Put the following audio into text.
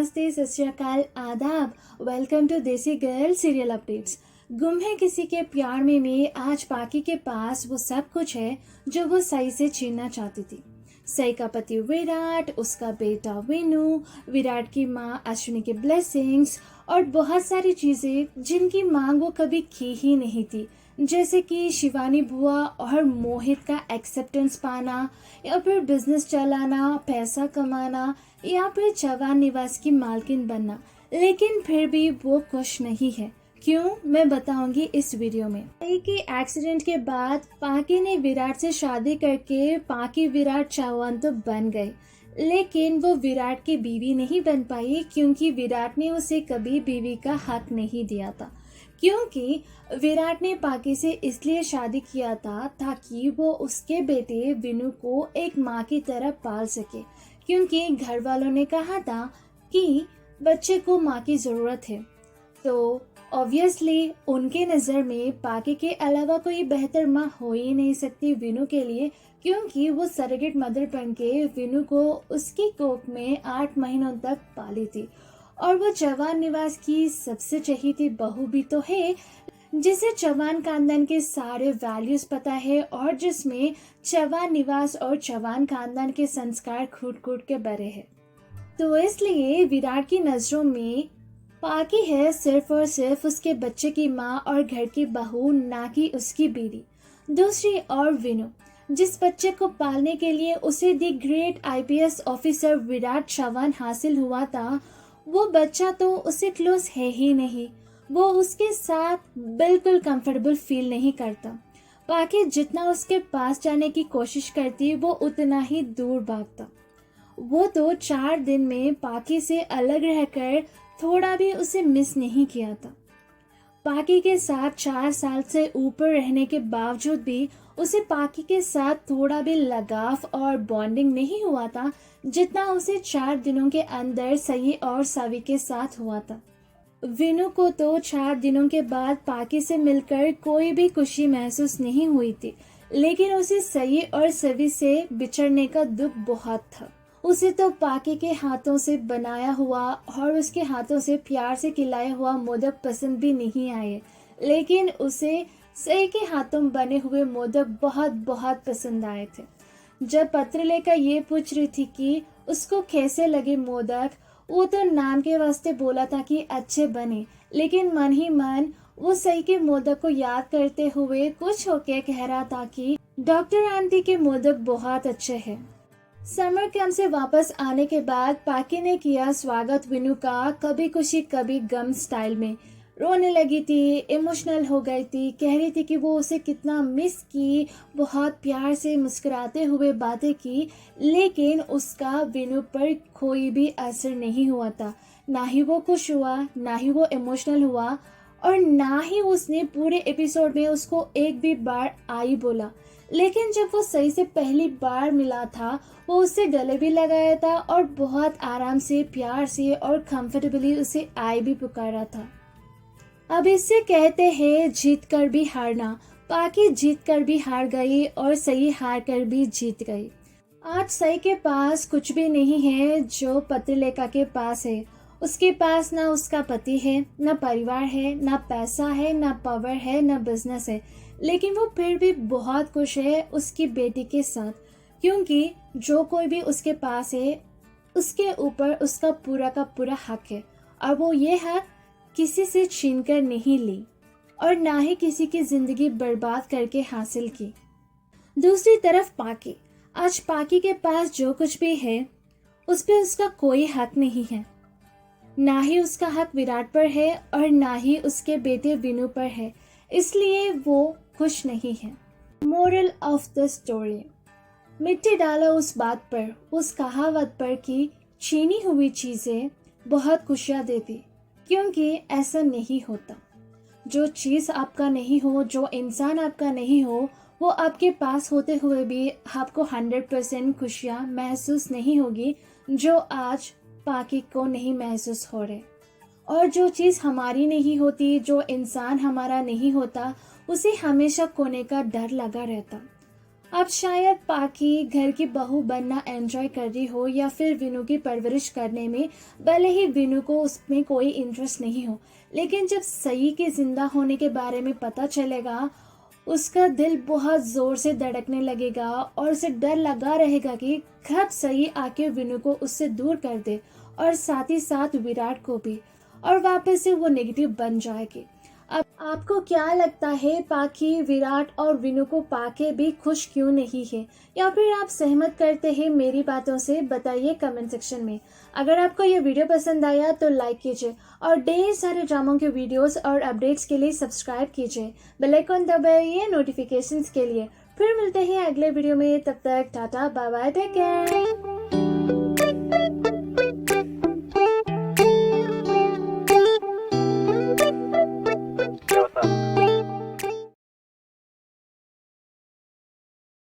नमस्ते, सत श्री अकाल, आदाब। वेलकम टू देसी गर्ल सीरियल अपडेट्स। गुम है किसी के प्यार में आज पाकी के पास वो सब कुछ है जो वो सई से छीनना चाहती थी। सई का पति विराट, उसका बेटा विनू, विराट की माँ अश्विनी के ब्लेसिंग्स और बहुत सारी चीजें जिनकी मांग वो कभी की ही नहीं थी, जैसे कि शिवानी बुआ और मोहित का एक्सेप्टेंस पाना, या फिर बिजनेस चलाना, पैसा कमाना, या फिर चवान निवास की मालकिन बनना। लेकिन फिर भी वो खुश नहीं है। क्यों, मैं बताऊंगी इस वीडियो में। एक एक्सीडेंट के बाद पाकी ने विराट से शादी करके पाकी विराट चौहान तो बन गए, लेकिन वो विराट की बीवी नहीं बन पाई क्योंकि विराट ने उसे कभी बीवी का हक नहीं दिया था। क्योंकि विराट ने पाकी से इसलिए शादी किया था ताकि वो उसके बेटे विनू को एक माँ की तरह पाल सके, क्योंकि घर वालों ने कहा था कि बच्चे को माँ की जरूरत है। तो ऑब्वियसली उनके नज़र में पाकी के अलावा कोई बेहतर माँ हो ही नहीं सकती विनू के लिए, क्योंकि वो सरेगेट मदर बन के विनू को उसकी कोख में 8 महीनों तक पाली थी। और वो चौहान निवास की सबसे चहेती बहू भी तो है, जिसे चौहान खानदान के सारे वैल्यूज पता है और जिसमें चौहान निवास और चौहान खानदान के संस्कार खूट खूट के भरे हैं। तो इसलिए विराट की नजरों में पाकी है सिर्फ और सिर्फ उसके बच्चे की माँ और घर की बहू, ना कि उसकी बीवी। दूसरी और विनू, जिस बच्चे को पालने के लिए उसे the great IPS officer Virat Chauhan हासिल हुआ था, वो बच्चा तो उसे क्लोज है ही नहीं। वो उसके साथ बिल्कुल कंफर्टेबल फील नहीं करता। पाकी जितना उसके पास जाने की कोशिश करती वो उतना ही दूर भागता। वो तो 4 दिन में पाकी से अलग रहकर थोड़ा भी उसे मिस नहीं किया था। पाकी के साथ 4 साल से ऊपर रहने के बावजूद भी उसे पाकी के साथ थोड़ा भी लगाव और बॉन्डिंग नहीं हुआ था जितना उसे 4 दिनों के अंदर सई और सावी के साथ हुआ था। विनू को तो 4 दिनों के बाद पाकी से मिलकर कोई भी खुशी महसूस नहीं हुई थी, लेकिन उसे सई और सवी से बिछड़ने का दुख बहुत था। उसे तो पाकी के हाथों से बनाया हुआ और उसके हाथों से प्यार से खिलाया हुआ मोदक पसंद भी नहीं आए, लेकिन उसे सई के हाथों बने हुए मोदक बहुत बहुत पसंद आए थे। जब पत्र लेकर ये पूछ रही थी कि उसको कैसे लगे मोदक, वो तो नाम के वास्ते बोला था कि अच्छे बने, लेकिन मन ही मन वो सई के मोदक को याद करते हुए कुछ होके कह रहा था कि डॉक्टर आंटी के मोदक बहुत अच्छे हैं। समर कैंप से वापस आने के बाद पाकी ने किया स्वागत विनू का कभी खुशी कभी गम स्टाइल में। रोने लगी थी, इमोशनल हो गई थी, कह रही थी कि वो उसे कितना मिस की, बहुत प्यार से मुस्कुराते हुए बातें की, लेकिन उसका विनू पर कोई भी असर नहीं हुआ था। ना ही वो खुश हुआ, ना ही वो इमोशनल हुआ, और ना ही उसने पूरे एपिसोड में उसको एक भी बार आई बोला। लेकिन जब वो सही से पहली बार मिला था, वो उससे गले भी लगाया था और बहुत आराम से, प्यार से और कंफर्टेबली उसे आई भी पुकारा था। अब इससे कहते हैं जीत कर भी हारना। पाकी जीत कर भी हार गई और सई हार कर भी जीत गई। आज सई के पास कुछ भी नहीं है जो पत्रलेखा के पास है। उसके पास ना उसका पति है, ना परिवार है, ना पैसा है, ना पावर है, ना बिजनेस है, लेकिन वो फिर भी बहुत खुश है उसकी बेटी के साथ, क्योंकि जो कोई भी उसके पास है उसके ऊपर उसका पूरा का पूरा हक है, और वो ये हक किसी से छीनकर नहीं ली और ना ही किसी की जिंदगी बर्बाद करके हासिल की। दूसरी तरफ पाकी, आज पाकी के पास जो कुछ भी है उस पे उसका कोई हक नहीं है। ना ही उसका हक विराट पर है और ना ही उसके बेटे विनू पर है, इसलिए वो खुश नहीं है। मोरल ऑफ द स्टोरी, मिट्टी डालो उस बात पर, उस कहावत पर कि छीनी हुई चीजें बहुत खुशियां देती, क्योंकि ऐसा नहीं होता। जो चीज आपका नहीं हो, जो इंसान आपका नहीं हो, वो आपके पास होते हुए भी आपको 100% खुशियां महसूस नहीं होगी, जो आज पाकी को नहीं महसूस हो रहे। और जो चीज़ हमारी नहीं होती, जो इंसान हमारा नहीं होता, उसे हमेशा खोने का डर लगा रहता। अब शायद पाकी घर की बहू बनना एंजॉय कर रही हो या फिर विनू की परवरिश करने में, भले ही विनू को उसमें कोई इंटरेस्ट नहीं हो। लेकिन जब सई के जिंदा होने के बारे में पता चलेगा, उसका दिल बहुत जोर से धड़कने लगेगा और उसे डर लगा रहेगा कि कब सई आके विनू को उससे दूर कर दे और साथ ही साथ विराट को भी, और वापस से वो नेगेटिव बन जाएगी। अब आपको क्या लगता है, पाखी विराट और विनू को पाके भी खुश क्यों नहीं है, या फिर आप सहमत करते हैं मेरी बातों से? बताइए कमेंट सेक्शन में। अगर आपको ये वीडियो पसंद आया तो लाइक कीजिए और ढेर सारे ड्रामों के वीडियोस और अपडेट्स के लिए सब्सक्राइब कीजिए। बेल आइकन दबाइए नोटिफिकेशंस के लिए। फिर मिलते हैं अगले वीडियो में, तब तक tata bye bye, take care.